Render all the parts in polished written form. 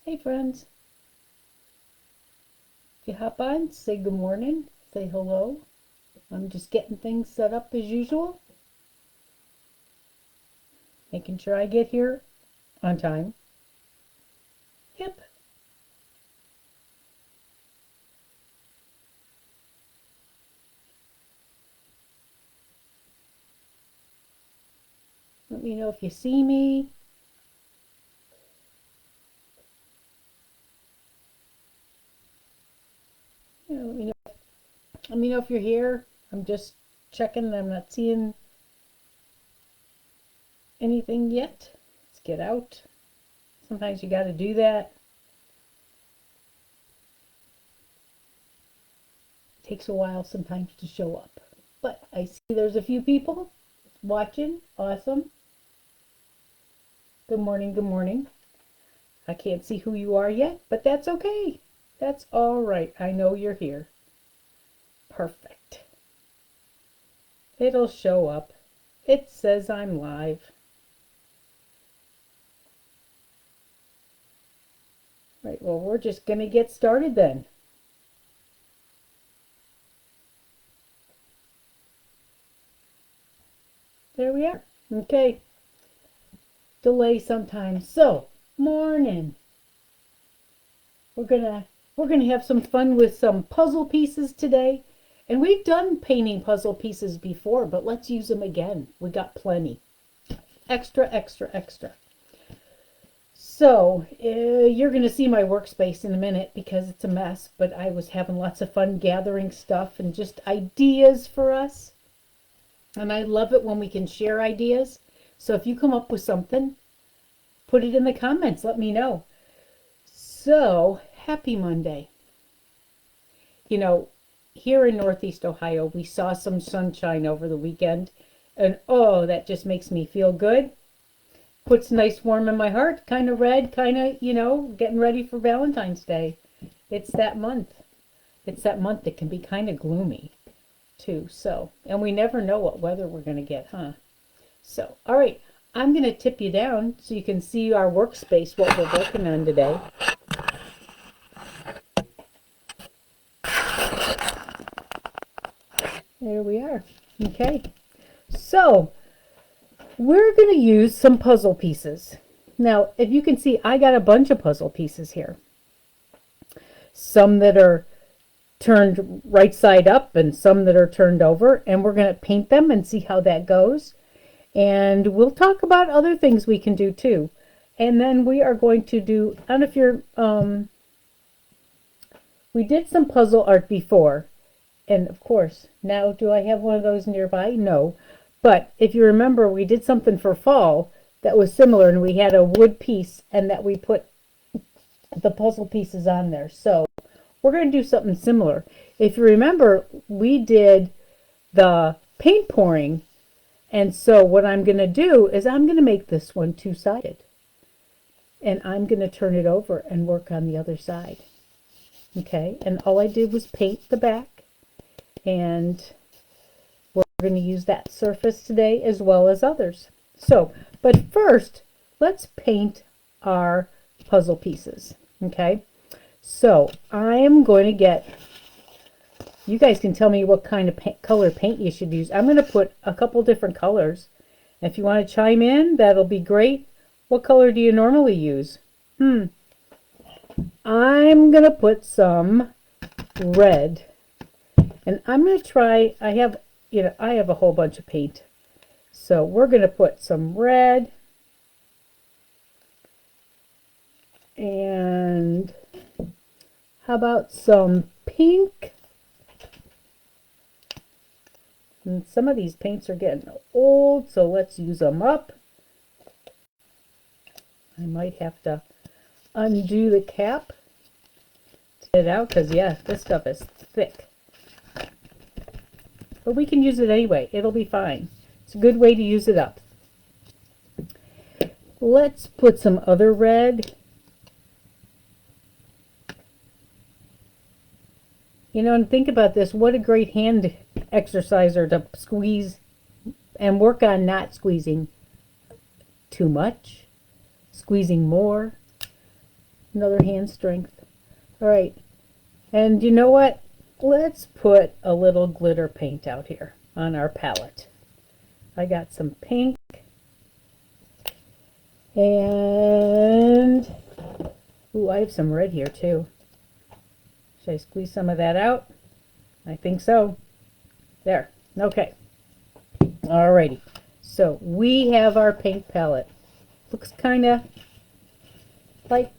Hey friends, if you hop on, say good morning, say hello. I'm just getting things set up as usual, making sure I get here on time. Yep. Let me know if you see me. Let me know if you're here. I'm just checking. I'm not seeing anything yet. Let's get out. Sometimes you got to do that. It takes a while sometimes to show up. But I see there's a few people watching. Awesome. Good morning, good morning. I can't see who you are yet, but that's okay. That's all right. I know you're here. Perfect. It'll show up. It says I'm live. Right, well, we're just going to get started then. There we are. Okay. Delay sometimes. So, morning. We're gonna have some fun with some puzzle pieces today. And we've done painting puzzle pieces before, but let's use them again. We got plenty. Extra, extra, extra. So, you're going to see my workspace in a minute because it's a mess, but I was having lots of fun gathering stuff and just ideas for us. And I love it when we can share ideas. So if you come up with something, put it in the comments. Let me know. So, happy Monday. You know, here in Northeast Ohio, we saw some sunshine over the weekend. And oh, that just makes me feel good. Puts nice warm in my heart. Kind of red, kind of, getting ready for Valentine's Day. It's that month. It's that month that can be kind of gloomy too. So, and we never know what weather we're going to get, huh? So, all right. I'm going to tip you down so you can see our workspace, what we're working on today. There we are. Okay. So, we're going to use some puzzle pieces. Now, if you can see, I got a bunch of puzzle pieces here. Some that are turned right side up and some that are turned over. And we're going to paint them and see how that goes. And we'll talk about other things we can do too. And then we are going to do, I don't know if you're, we did some puzzle art before. And of course, now do I have one of those nearby? No. But if you remember, we did something for fall that was similar, and we had a wood piece and that we put the puzzle pieces on there. So we're going to do something similar. If you remember, we did the paint pouring. And so what I'm going to do is I'm going to make this one two-sided. And I'm going to turn it over and work on the other side. Okay, and all I did was paint the back. And we're going to use that surface today as well as others. So, but first, let's paint our puzzle pieces. Okay, so I am going to get, you guys can tell me what kind of color paint you should use. I'm going to put a couple different colors. If you want to chime in, that'll be great. What color do you normally use? I'm going to put some red. And I'm going to try, I have a whole bunch of paint. So we're going to put some red. And how about some pink? And some of these paints are getting old, so let's use them up. I might have to undo the cap to get it out because, yeah, this stuff is thick. But we can use it anyway. It'll be fine. It's a good way to use it up. Let's put some other red. And think about this. What a great hand exerciser to squeeze and work on not squeezing too much, squeezing more. Another hand strength. All right. And you know what? Let's put a little glitter paint out here on our palette. I got some pink and ooh, I have some red here too. Should I squeeze some of that out? I think so. There. Okay. Alrighty. So we have our paint palette. Looks kind of like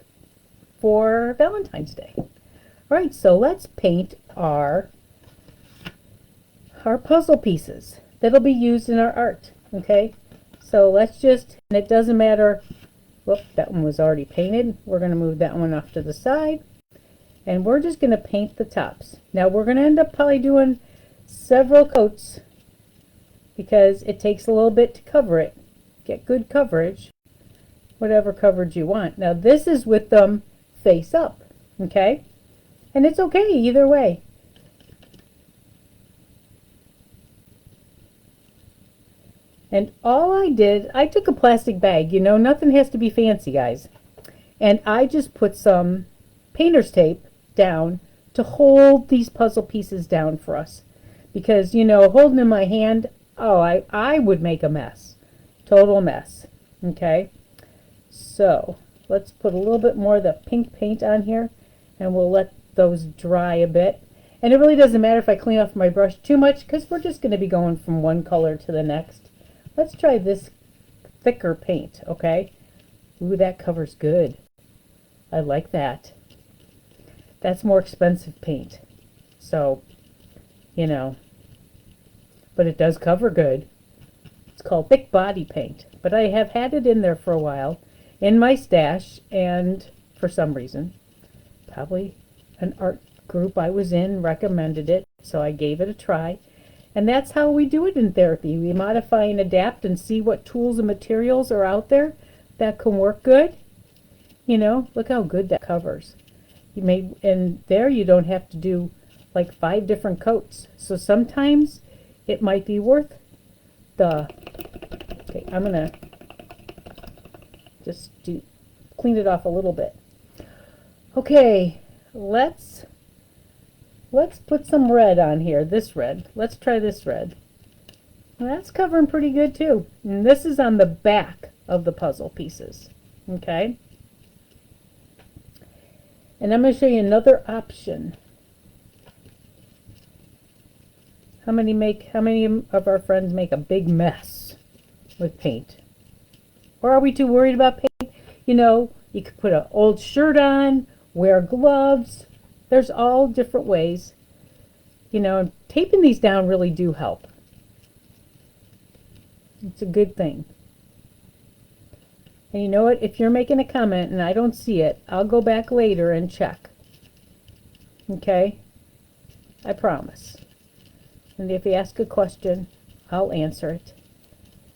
for Valentine's Day. Alright, so let's paint our puzzle pieces that'll be used in our art. Okay, so let's just, and it doesn't matter, whoop, that one was already painted. We're going to move that one off to the side, and we're just going to paint the tops. Now we're going to end up probably doing several coats because it takes a little bit to cover it. Get good coverage, whatever coverage you want. Now this is with them face up, okay? And it's okay either way. And all I did, I took a plastic bag, you know, nothing has to be fancy, guys. And I just put some painter's tape down to hold these puzzle pieces down for us. Because, you know, holding in my hand, oh, I would make a mess. Total mess. Okay? So, let's put a little bit more of the pink paint on here, and we'll let those dry a bit. And it really doesn't matter if I clean off my brush too much, because we're just going to be going from one color to the next. Let's try this thicker paint, okay? Ooh, that covers good. I like that. That's more expensive paint. So, you know, but it does cover good. It's called thick body paint. But I have had it in there for a while in my stash, and for some reason, probably an art group I was in recommended it, so I gave it a try. And that's how we do it in therapy. We modify and adapt and see what tools and materials are out there that can work good. You know, look how good that covers. You may, and there you don't have to do like 5 different coats. So sometimes it might be worth the, okay, I'm gonna just clean it off a little bit. Okay, let's put some red on here. This red. Let's try this red. Well, that's covering pretty good too. And this is on the back of the puzzle pieces. Okay. And I'm going to show you another option. How many of our friends make a big mess with paint? Or are we too worried about paint? You know, you could put an old shirt on, wear gloves. There's all different ways, you know, and taping these down really do help. It's a good thing. And you know what? If you're making a comment and I don't see it, I'll go back later and check. Okay? I promise. And if you ask a question, I'll answer it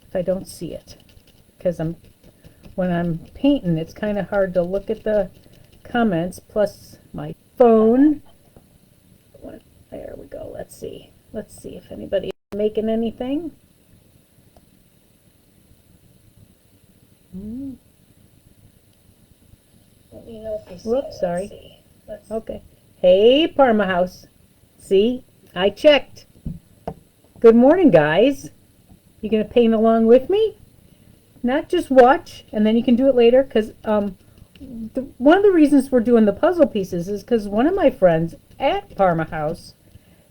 if I don't see it. Because when I'm painting, it's kind of hard to look at the comments, plus my phone. There we go. Let's see if anybody is making anything. Let me know if you see Whoops, it. sorry. Let's Okay. Hey, Parma House. See, I checked. Good morning, guys. You gonna paint along with me? Not just watch, and then you can do it later, because one of the reasons we're doing the puzzle pieces is because one of my friends at Parma House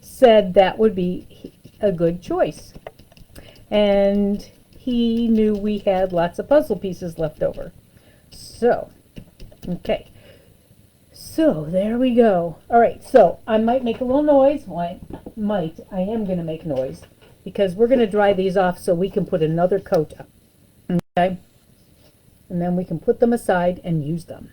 said that would be a good choice. And he knew we had lots of puzzle pieces left over. So, okay. So, there we go. Alright, so I might make a little noise. Well, I am going to make noise. Because we're going to dry these off so we can put another coat up. Okay? And then we can put them aside and use them.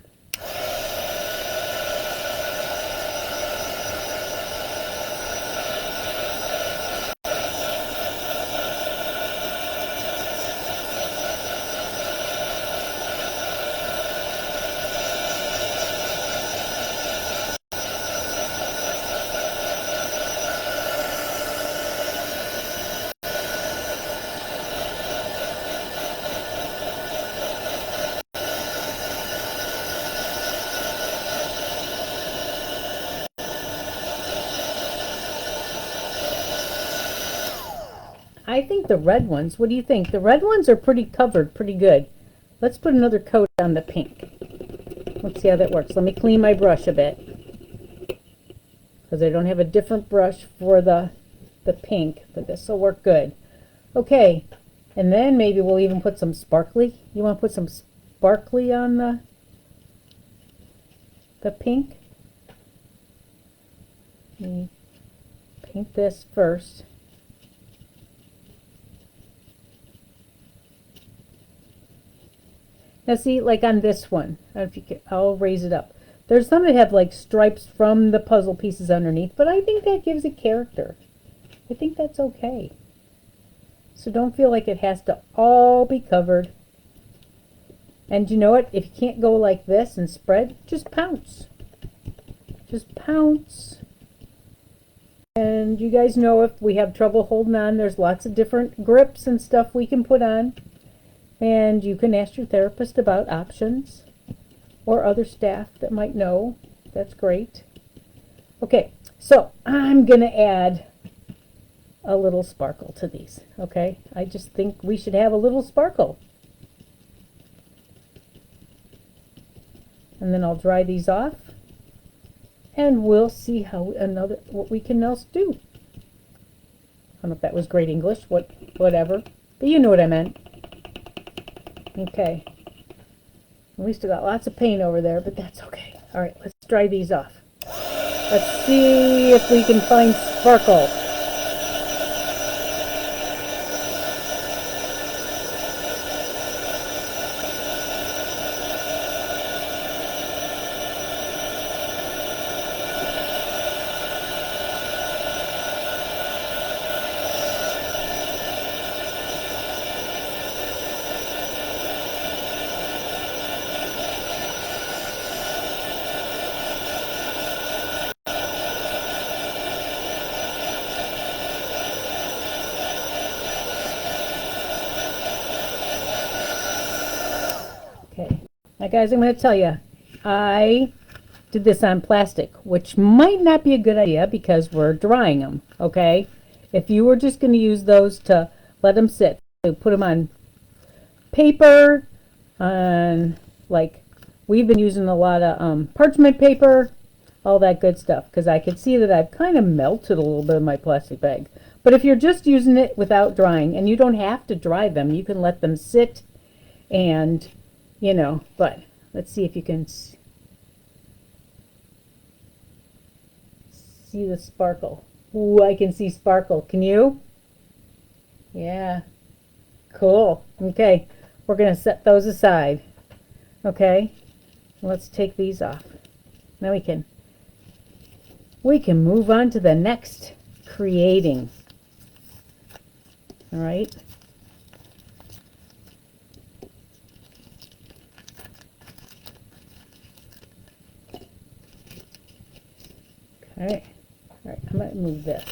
I think the red ones, what do you think? The red ones are pretty covered, pretty good. Let's put another coat on the pink. Let's see how that works. Let me clean my brush a bit, because I don't have a different brush for the pink, but this will work good. Okay, and then maybe we'll even put some sparkly. You want to put some sparkly on the pink? Let me paint this first. Now see, like on this one, I don't know if you can, I'll raise it up. There's some that have like stripes from the puzzle pieces underneath, but I think that gives it character. I think that's okay. So don't feel like it has to all be covered. And you know what? If you can't go like this and spread, just pounce. Just pounce. And you guys know if we have trouble holding on, there's lots of different grips and stuff we can put on. And you can ask your therapist about options or other staff that might know. That's great. Okay, so I'm going to add a little sparkle to these. Okay, I just think we should have a little sparkle. And then I'll dry these off. And we'll see how what we can else do. I don't know if that was great English, whatever. But you know what I meant. Okay. At least I got lots of paint over there, but that's okay. All right, let's dry these off. Let's see if we can find sparkle. Okay, now guys, I'm going to tell you, I did this on plastic, which might not be a good idea because we're drying them, okay? If you were just going to use those to let them sit, to put them on paper, on, like, we've been using a lot of parchment paper, all that good stuff, because I could see that I've kind of melted a little bit of my plastic bag. But if you're just using it without drying, and you don't have to dry them, you can let them sit and, you know, but let's see if you can see the sparkle. Ooh, I can see sparkle. Can you? Yeah. Cool. Okay. We're going to set those aside. Okay. Let's take these off. Now we can move on to the next creating. All right. Okay. All right, I might move this,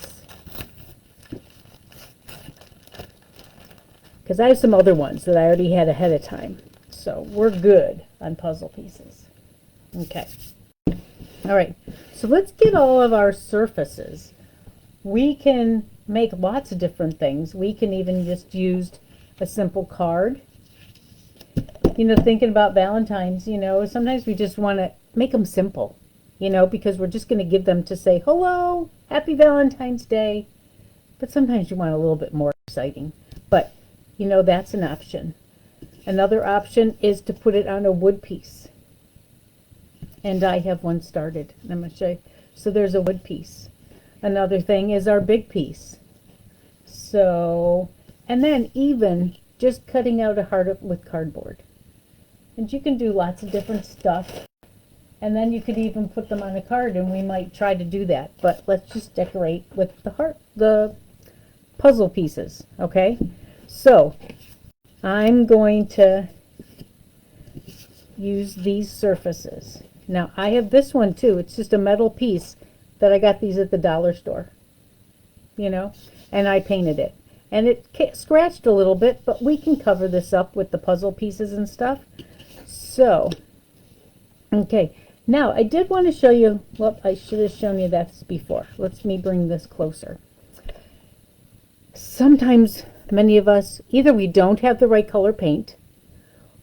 because I have some other ones that I already had ahead of time. So we're good on puzzle pieces. Okay. All right, so let's get all of our surfaces. We can make lots of different things. We can even just use a simple card. You know, thinking about Valentine's, you know, sometimes we just want to make them simple, you know, because we're just going to give them to say, hello, happy Valentine's Day. But sometimes you want a little bit more exciting. But, you know, that's an option. Another option is to put it on a wood piece. And I have one started. I'm going to show you. So there's a wood piece. Another thing is our big piece. So, and then even just cutting out a heart with cardboard. And you can do lots of different stuff. And then you could even put them on a card, and we might try to do that. But let's just decorate with the puzzle pieces, okay? So, I'm going to use these surfaces. Now, I have this one too. It's just a metal piece that I got these at the dollar store, you know, and I painted it. And it scratched a little bit, but we can cover this up with the puzzle pieces and stuff. So, okay. Now, I did want to show you, well, I should have shown you that before. Let me bring this closer. Sometimes many of us, either we don't have the right color paint,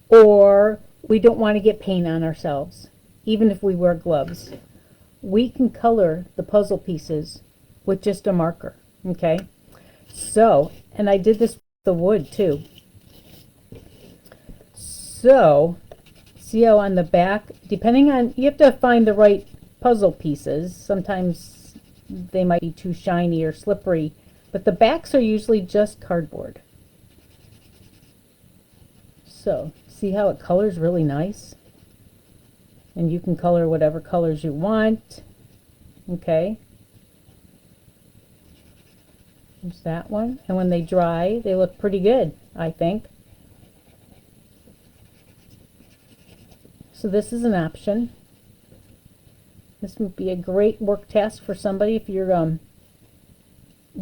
or we don't want to get paint on ourselves, even if we wear gloves. We can color the puzzle pieces with just a marker, okay? So, and I did this with the wood too. So, see how on the back, depending on, you have to find the right puzzle pieces. Sometimes they might be too shiny or slippery, but the backs are usually just cardboard. So, see how it colors really nice? And you can color whatever colors you want. Okay. There's that one. And when they dry, they look pretty good, I think. So this is an option. This would be a great work task for somebody if you're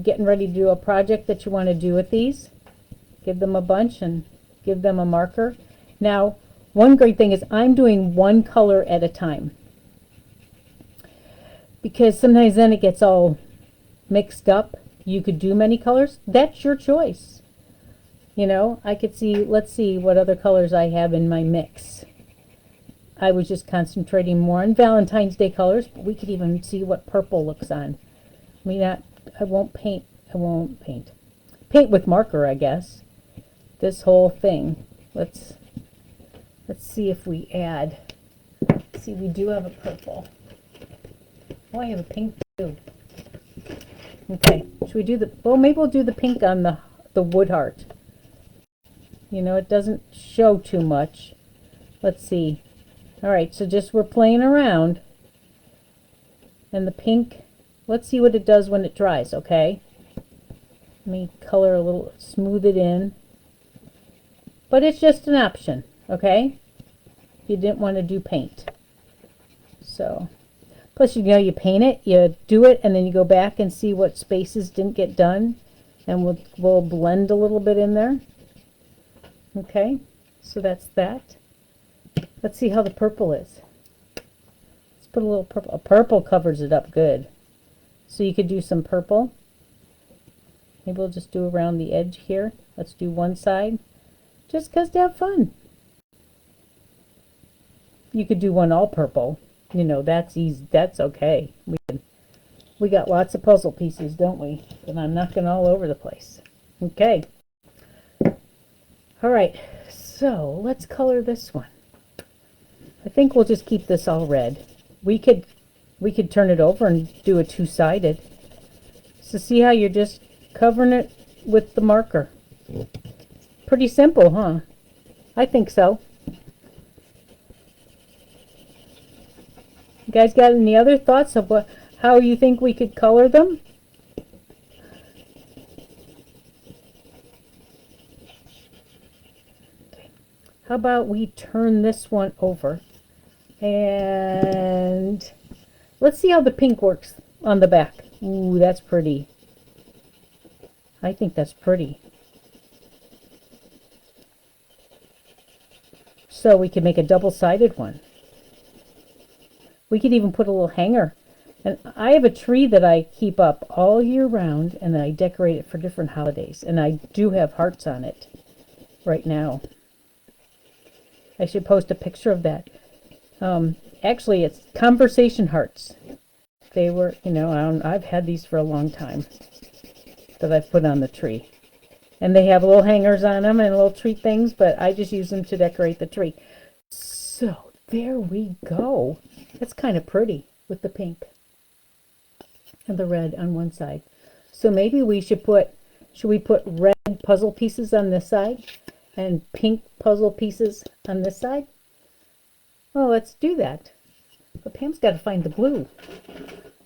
getting ready to do a project that you want to do with these. Give them a bunch and give them a marker. Now, one great thing is I'm doing one color at a time, because sometimes then it gets all mixed up. You could do many colors. That's your choice. You know, I could see, let's see what other colors I have in my mix. I was just concentrating more on Valentine's Day colors, but we could even see what purple looks on. I mean, I won't paint with marker, I guess. This whole thing. Let's see if we add. Let's see, we do have a purple. Oh, I have a pink too. Okay, should we do the, well, maybe we'll do the pink on the wood heart. You know, it doesn't show too much. Let's see. All right, so just we're playing around. And the pink, let's see what it does when it dries, okay? Let me color a little, smooth it in. But it's just an option, okay? You didn't want to do paint. So, plus, you know, you paint it, you do it, and then you go back and see what spaces didn't get done, and we'll blend a little bit in there. Okay, so that's that. Let's see how the purple is. Let's put a little purple. Purple covers it up good. So you could do some purple. Maybe we'll just do around the edge here. Let's do one side, just because to have fun. You could do one all purple. You know, that's easy. That's okay. We got lots of puzzle pieces, don't we? And I'm knocking all over the place. Okay. All right. So let's color this one. I think we'll just keep this all red. We could turn it over and do a two-sided. So see how you're just covering it with the marker. Pretty simple, huh? I think so. You guys got any other thoughts of how you think we could color them? Okay. How about we turn this one over and let's see how the pink works on the back. Ooh, that's pretty. I think that's pretty. So we could make a double-sided one. We could even put a little hanger. And I have a tree that I keep up all year round, and I decorate it for different holidays. And I do have hearts on it right now. I should post a picture of that. Actually, it's conversation hearts. They were, you know, I've had these for a long time that I've put on the tree. And they have little hangers on them and little treat things, but I just use them to decorate the tree. So, there we go. That's kind of pretty with the pink and the red on one side. So maybe we should we put red puzzle pieces on this side and pink puzzle pieces on this side? Well, let's do that. But Pam's got to find the glue.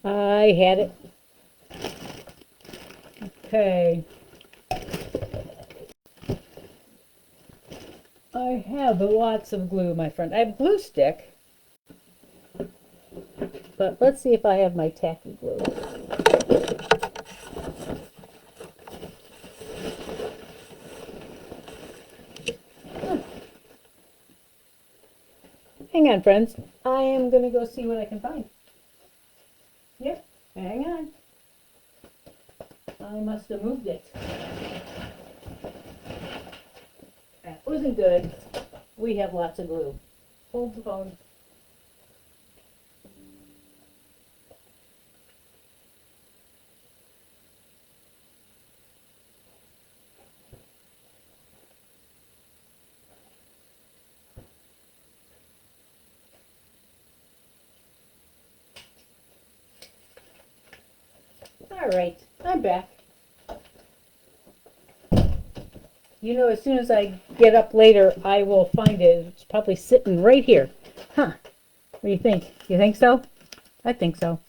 I had it. Okay. I have lots of glue, my friend. I have a glue stick. But let's see if I have my tacky glue. Hang on, friends. I am going to go see what I can find. Yep, hang on. I must have moved it. That wasn't good. We have lots of glue. Hold the phone. All right, I'm back. You know, as soon as I get up later, I will find it. It's probably sitting right here. Huh. What do you think? You think so? I think so.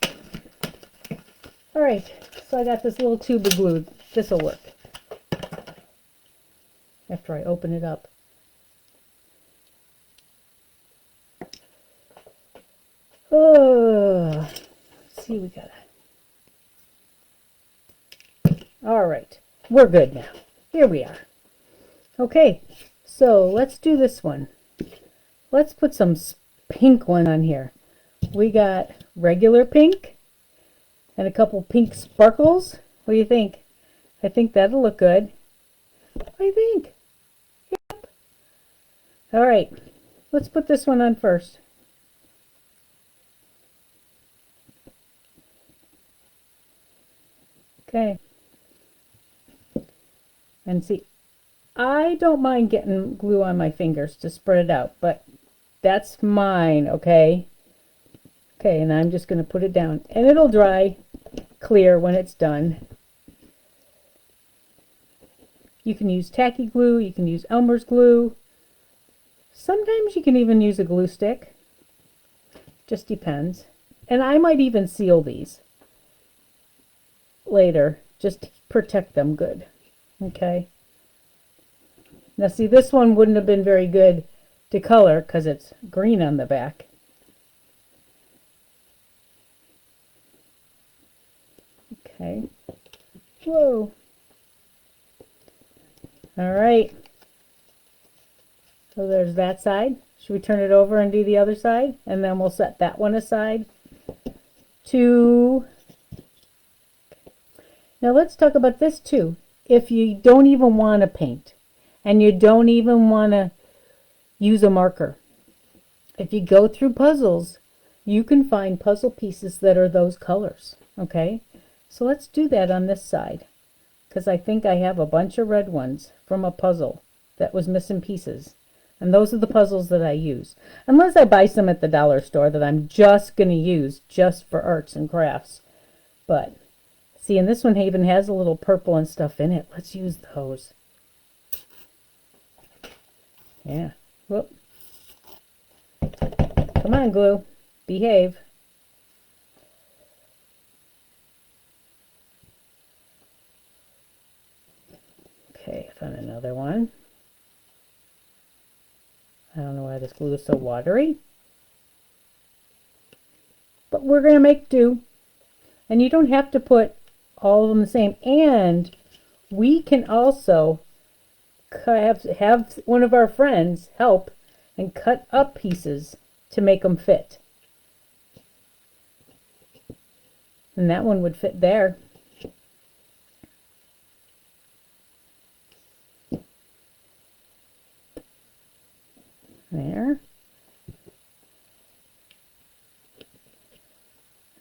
All right, so I got this little tube of glue. This will work. After I open it up. Oh, let's see, we got it. All right, we're good now. Here we are. Okay, so let's do this one. Let's put some pink one on here. We got regular pink and a couple pink sparkles. What do you think? I think that'll look good. I think. Yep. All right, let's put this one on first. Okay. And see, I don't mind getting glue on my fingers to spread it out, but that's mine, okay? Okay, and I'm just going to put it down. And it'll dry clear when it's done. You can use tacky glue, you can use Elmer's glue. Sometimes you can even use a glue stick. Just depends. And I might even seal these later, just to protect them good. Okay. Now see, this one wouldn't have been very good to color because it's green on the back. Okay. Whoa. All right. So there's that side. Should we turn it over and do the other side? And then we'll set that one aside. Now let's talk about this too. If you don't even want to paint and you don't even want to use a marker, if you go through puzzles, you can find puzzle pieces that are those colors. Okay, so let's do that on this side, because I think I have a bunch of red ones from a puzzle that was missing pieces, and those are the puzzles that I use, unless I buy some at the dollar store that I'm just going to use just for arts and crafts. But see, and this one even has a little purple and stuff in it. Let's use those. Yeah. Whoop. Come on, glue. Behave. Okay, I found another one. I don't know why this glue is so watery. But we're going to make do. And you don't have to put all of them the same. And we can also have one of our friends help and cut up pieces to make them fit. And that one would fit there. There.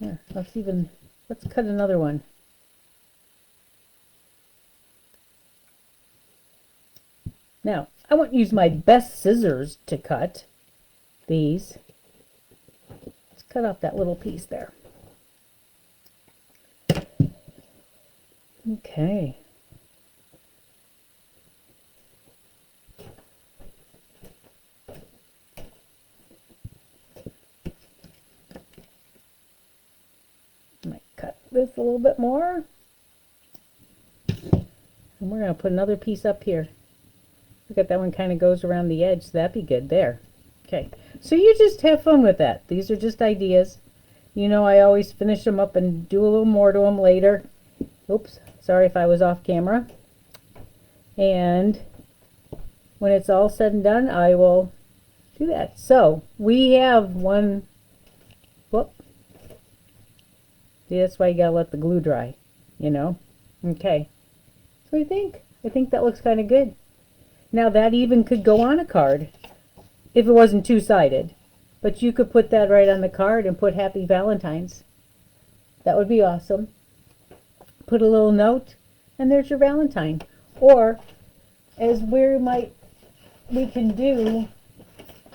There. Let's cut another one. Now, I won't use my best scissors to cut these. Let's cut off that little piece there. Okay. Might cut this a little bit more. And we're going to put another piece up here. Look at that one, kind of goes around the edge, so that'd be good there. Okay, so you just have fun with that. These are just ideas. You know, I always finish them up and do a little more to them later. Oops, sorry if I was off camera. And when it's all said and done, I will do that. So we have one. Whoop. See, that's why you gotta let the glue dry, you know. Okay, so I think that looks kind of good. Now that even could go on a card if it wasn't two-sided, but you could put that right on the card and put Happy Valentine's. That would be awesome. Put a little note and there's your Valentine. Or as we can do,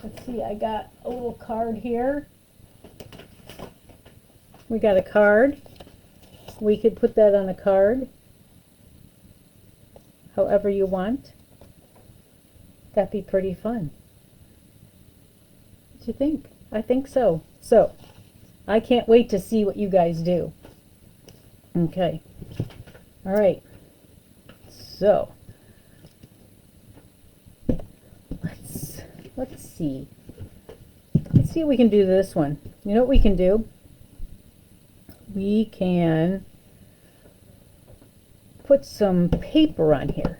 let's see, I got a little card here. We got a card. We could put that on a card however you want. That'd be pretty fun. What do you think? I think so. So, I can't wait to see what you guys do. Okay. All right. So, let's see. Let's see if we can do this one. You know what we can do? We can put some paper on here.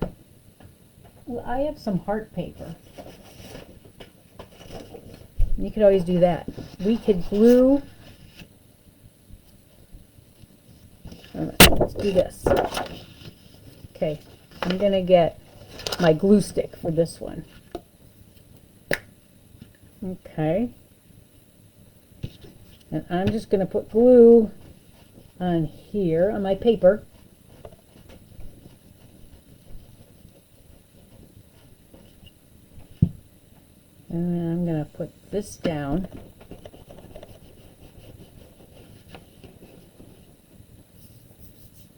Well, I have some heart paper. You could always do that. We could glue. All right, let's do this. Okay, I'm going to get my glue stick for this one. Okay. And I'm just going to put glue on here on my paper. And then I'm going to put this down.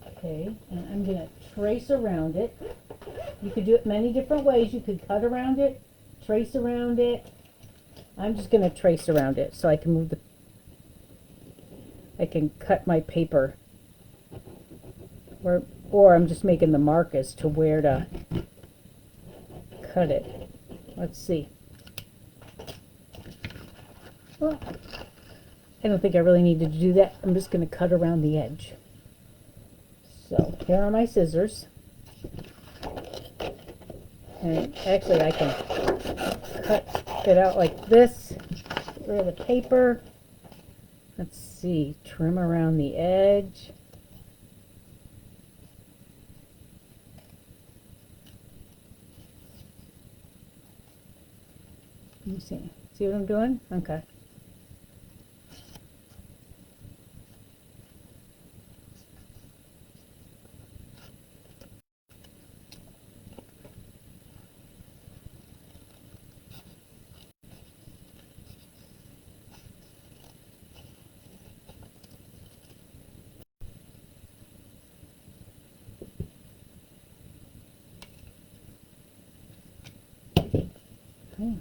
Okay, and I'm going to trace around it. You could do it many different ways. You could cut around it, trace around it. I'm just going to trace around it so I can move I can cut my paper. Or I'm just making the mark as to where to cut it. Let's see. Well, I don't think I really needed to do that. I'm just going to cut around the edge. So here are my scissors. And actually I can cut it out like this. Get rid of the paper. Let's see, trim around the edge. Let me see. See what I'm doing? Okay. Okay.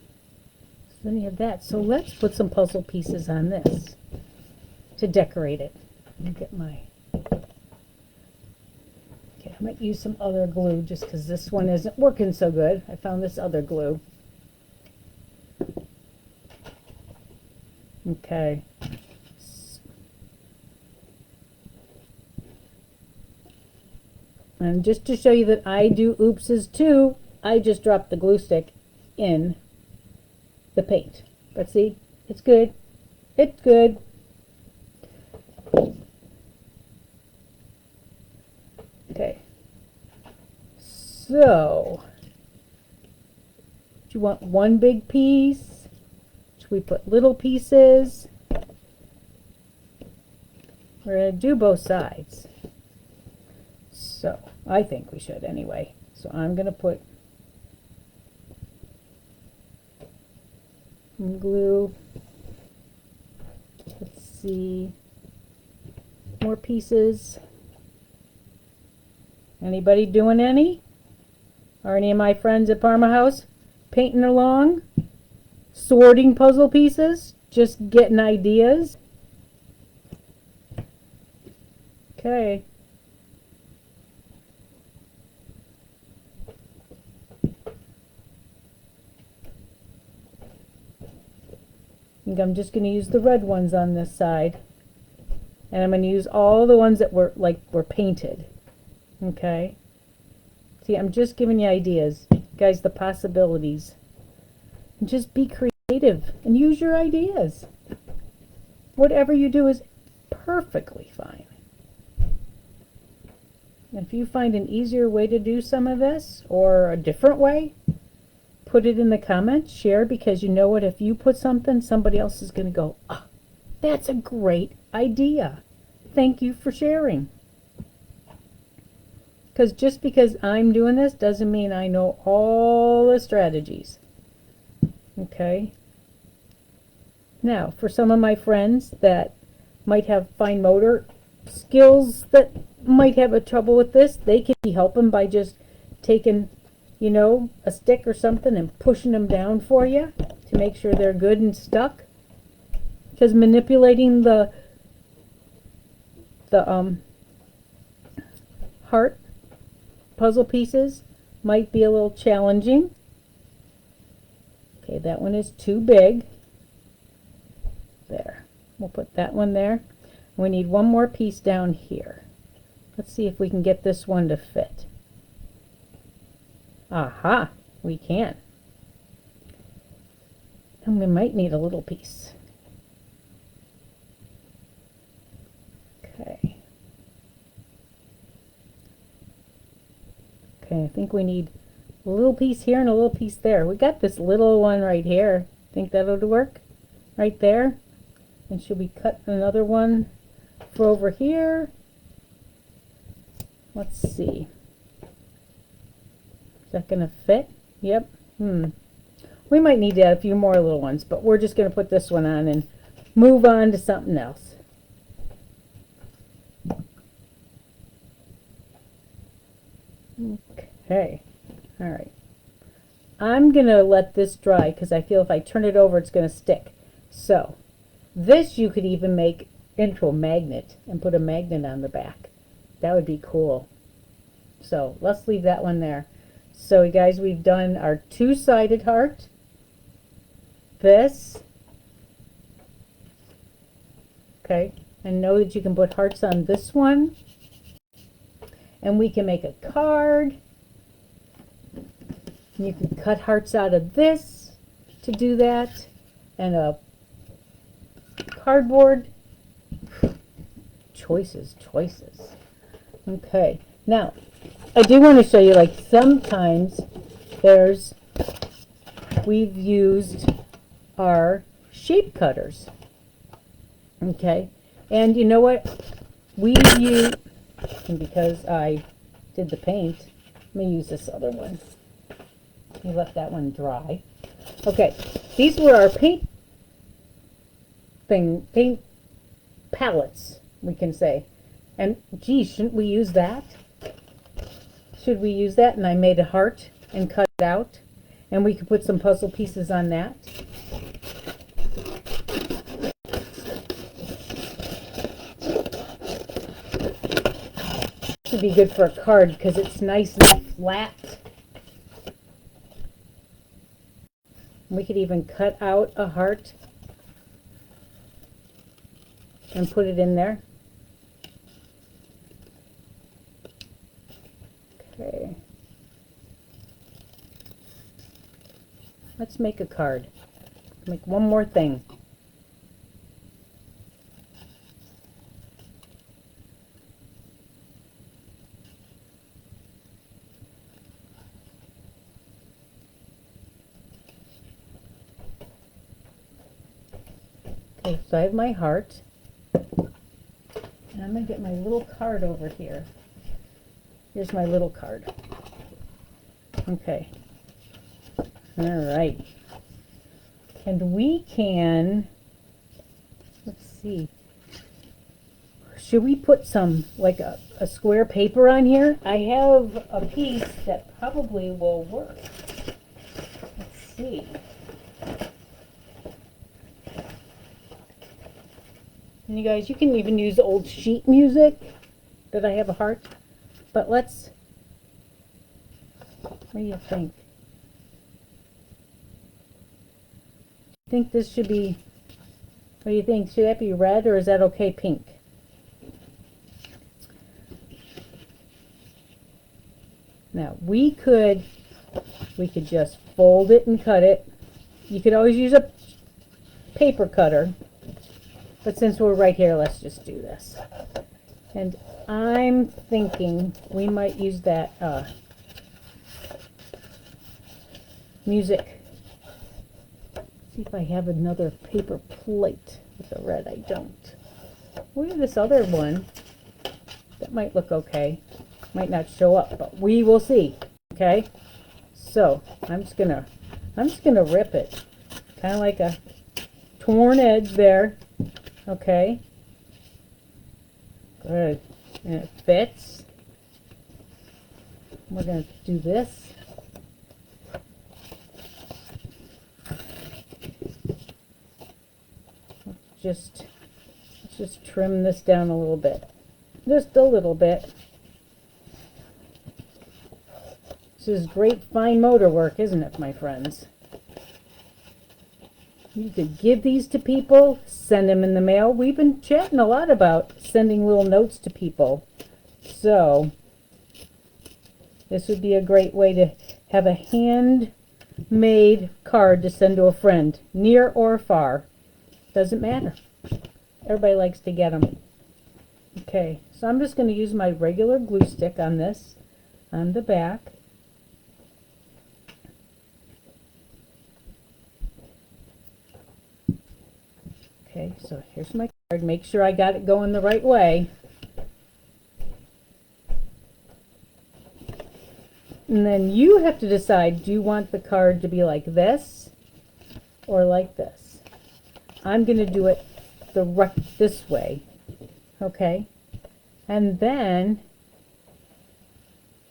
So then you have that. So let's put some puzzle pieces on this to decorate it. Let me get my... Okay, I might use some other glue just because this one isn't working so good. I found this other glue. Okay. And just to show you that I do oopses too, I just dropped the glue stick in the paint. But see, it's good. It's good. Okay. So, do you want one big piece? Should we put little pieces? We're going to do both sides. So, I think we should anyway. So I'm going to put some glue. Let's see. More pieces. Anybody doing any? Are any of my friends at Parma House painting along? Sorting puzzle pieces? Just getting ideas? Okay. I think I'm just going to use the red ones on this side. And I'm going to use all the ones that were painted. Okay. See, I'm just giving you ideas. Guys, the possibilities. And just be creative and use your ideas. Whatever you do is perfectly fine. If you find an easier way to do some of this or a different way, put it in the comments, share, because you know what, if you put something, somebody else is going to go, oh, that's a great idea. Thank you for sharing. Because just because I'm doing this doesn't mean I know all the strategies. Okay? Now, for some of my friends that might have fine motor skills that might have a trouble with this, they can be helping by just taking, you know, a stick or something and pushing them down for you to make sure they're good and stuck. Because manipulating the heart puzzle pieces might be a little challenging. Okay, that one is too big. There. We'll put that one there. We need one more piece down here. Let's see if we can get this one to fit. Aha, we can. And we might need a little piece. Okay. Okay, I think we need a little piece here and a little piece there. We got this little one right here. Think that'll work? Right there. And should we cut another one for over here? Let's see. Is that going to fit? Yep. We might need to add a few more little ones, but we're just going to put this one on and move on to something else. Okay. All right. I'm going to let this dry because I feel if I turn it over, it's going to stick. So this you could even make into a magnet and put a magnet on the back. That would be cool. So let's leave that one there. So you guys, we've done our two-sided heart. This. Okay. And know that you can put hearts on this one. And we can make a card. You can cut hearts out of this to do that. And a cardboard. Choices. Okay. Now, I do want to show you, like, sometimes we've used our shape cutters. Okay. And you know what? We use, and because I did the paint, let me use this other one. We left that one dry. Okay. These were our paint palettes, we can say. And geez, shouldn't we use that? Should we use that? And I made a heart and cut it out. And we could put some puzzle pieces on that. Should be good for a card because it's nice and flat. We could even cut out a heart and put it in there. Okay. Let's make a card. Make one more thing. Okay, so I have my heart. And I'm going to get my little card over here. Here's my little card. Okay. All right. And we can, let's see, should we put some, like a square paper on here? I have a piece that probably will work. Let's see. And you guys, you can even use old sheet music that I have a heart. But let's, what do you think? I think this should be, what do you think? Should that be red or is that okay pink? Now we could just fold it and cut it. You could always use a paper cutter. But since we're right here, let's just do this. And I'm thinking we might use that music. See if I have another paper plate with the red. I don't. We have this other one that might look okay. Might not show up, but we will see. Okay. So I'm just gonna rip it, kind of like a torn edge there. Okay. Good. And it fits. We're gonna do this. Let's just trim this down a little bit. Just a little bit. This is great fine motor work, isn't it, my friends? You could give these to people, send them in the mail. We've been chatting a lot about sending little notes to people. So, this would be a great way to have a handmade card to send to a friend, near or far. Doesn't matter. Everybody likes to get them. Okay, so I'm just going to use my regular glue stick on this, on the back. Okay, so here's my card. Make sure I got it going the right way. And then you have to decide, do you want the card to be like this or like this? I'm going to do it this way. Okay? And then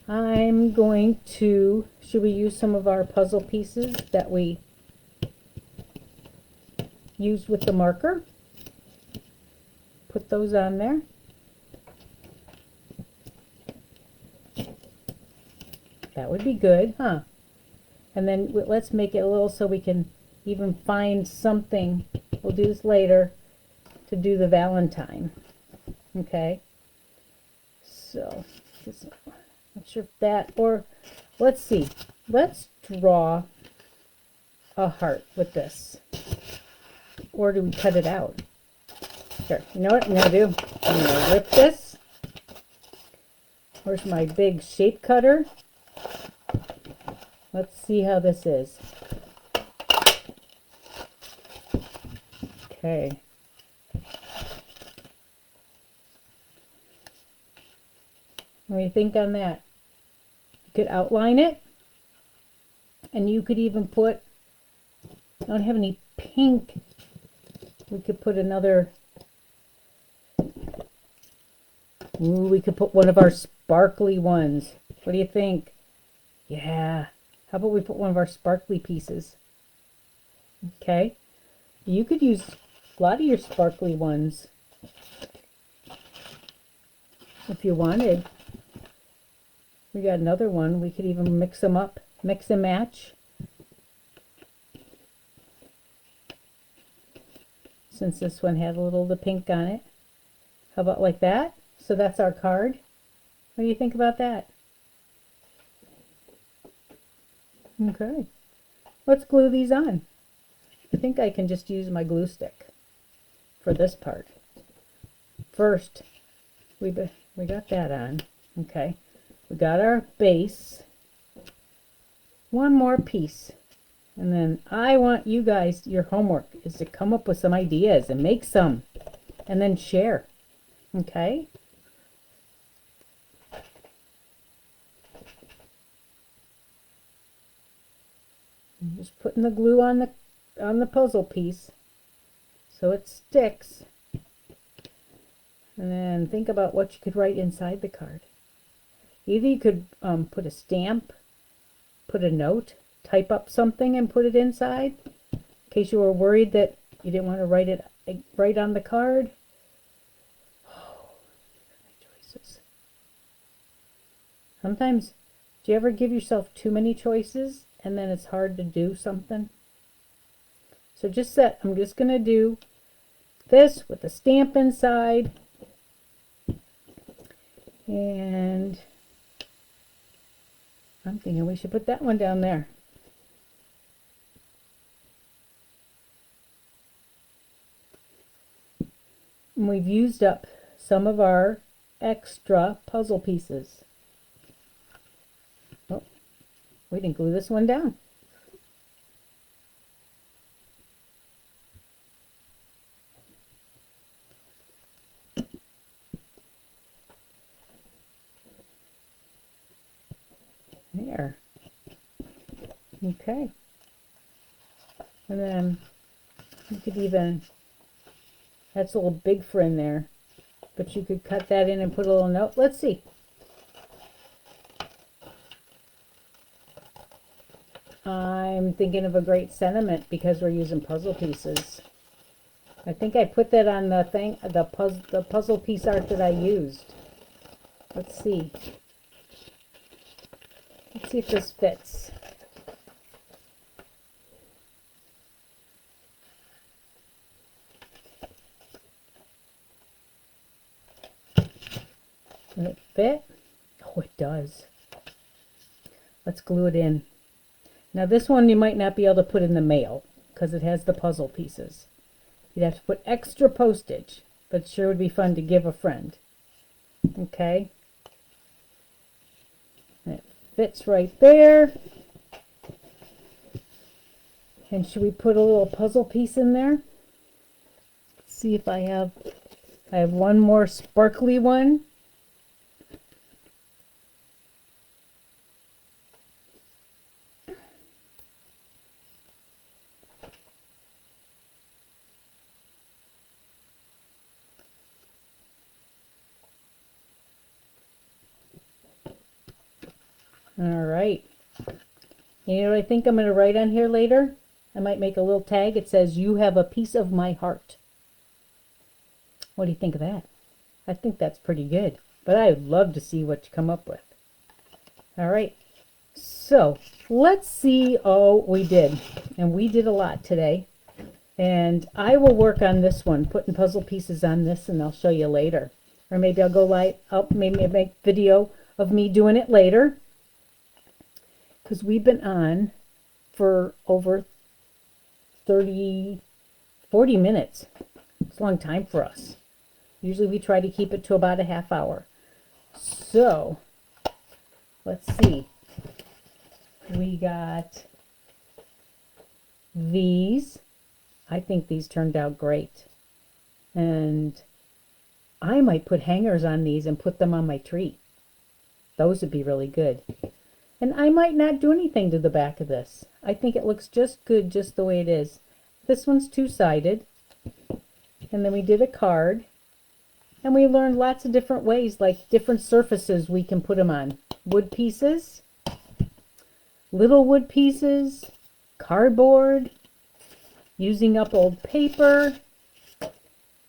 I'm going to, should we use some of our puzzle pieces that we used with the marker? Put those on there. That would be good, huh? And then let's make it a little so we can even find something. We'll do this later to do the Valentine. Okay? So, not sure if that, or let's see. Let's draw a heart with this. Or do we cut it out? Here, you know what I'm going to do? I'm going to rip this. Where's my big shape cutter? Let's see how this is. Okay. What do you think on that? You could outline it, and you could even put, I don't have any pink, we could put another, we could put one of our sparkly ones. What do you think? Yeah. How about we put one of our sparkly pieces? Okay. You could use a lot of your sparkly ones if you wanted. We got another one. We could even mix them up, mix and match. Since this one had a little of the pink on it. How about like that? So that's our card. What do you think about that? Okay. Let's glue these on. I think I can just use my glue stick for this part. First, we got that on. Okay. We got our base. One more piece. And then I want you guys, your homework is to come up with some ideas and make some. And then share. Okay? I'm just putting the glue on the puzzle piece so it sticks. And then think about what you could write inside the card. Either you could put a stamp, put a note, type up something and put it inside in case you were worried that you didn't want to write it right on the card. Oh, my choices. Sometimes, do you ever give yourself too many choices and then it's hard to do something? So just set, I'm just going to do this with the stamp inside. And I'm thinking we should put that one down there. And we've used up some of our extra puzzle pieces. Oh, we didn't glue this one down. There. Okay. And then you could even, that's a little big for in there, but you could cut that in and put a little note. Let's see. I'm thinking of a great sentiment because we're using puzzle pieces. I think I put that on the thing, the puzzle piece art that I used. Let's see. Let's see if this fits. Does it fit? Oh, it does. Let's glue it in. Now this one you might not be able to put in the mail because it has the puzzle pieces. You'd have to put extra postage, but it sure would be fun to give a friend. Okay. And it fits right there. And should we put a little puzzle piece in there? Let's see if I have one more sparkly one. All right. You know what I think I'm going to write on here later? I might make a little tag. It says, "You have a piece of my heart." What do you think of that? I think that's pretty good. But I'd love to see what you come up with. All right. So let's see. Oh, we did. And we did a lot today. And I will work on this one, putting puzzle pieces on this, and I'll show you later. Or maybe I'll go live up, maybe make video of me doing it later. Because we've been on for over 40 minutes. It's a long time for us. Usually we try to keep it to about a half hour. So, let's see. We got these. I think these turned out great. And I might put hangers on these and put them on my tree. Those would be really good. And I might not do anything to the back of this. I think it looks just good just the way it is. This one's two-sided. And then we did a card. And we learned lots of different ways, like different surfaces we can put them on. Wood pieces, little wood pieces, cardboard, using up old paper,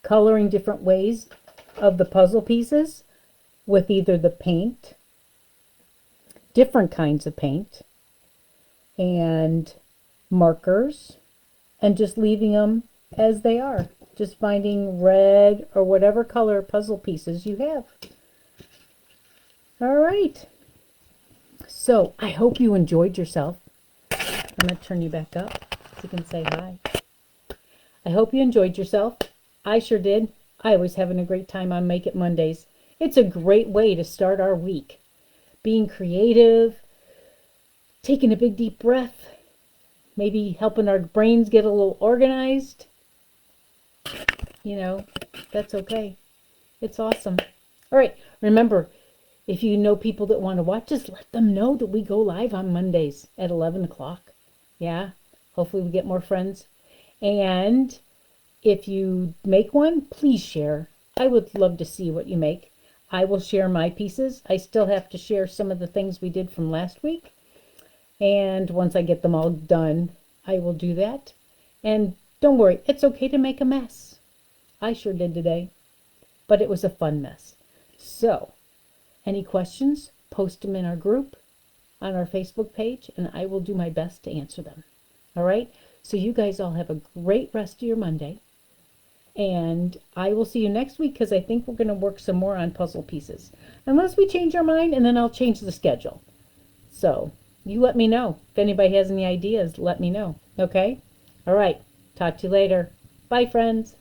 coloring different ways of the puzzle pieces with either the paint, different kinds of paint, and markers, and just leaving them as they are. Just finding red or whatever color puzzle pieces you have. All right. So I hope you enjoyed yourself. I'm going to turn you back up so you can say hi. I hope you enjoyed yourself. I sure did. I was having a great time on Make It Mondays. It's a great way to start our week. Being creative, taking a big deep breath, maybe helping our brains get a little organized. You know, that's okay. It's awesome. All right. Remember, if you know people that want to watch us, let them know that we go live on Mondays at 11 o'clock. Yeah. Hopefully we get more friends. And if you make one, please share. I would love to see what you make. I will share my pieces. I still have to share some of the things we did from last week. And once I get them all done, I will do that. And don't worry, it's okay to make a mess. I sure did today, but it was a fun mess. So, any questions, post them in our group on our Facebook page, and I will do my best to answer them. All right? So you guys all have a great rest of your Monday, and I will see you next week because I think we're going to work some more on puzzle pieces. Unless we change our mind, and then I'll change the schedule. So, you let me know. If anybody has any ideas, let me know. Okay? All right. Talk to you later. Bye, friends.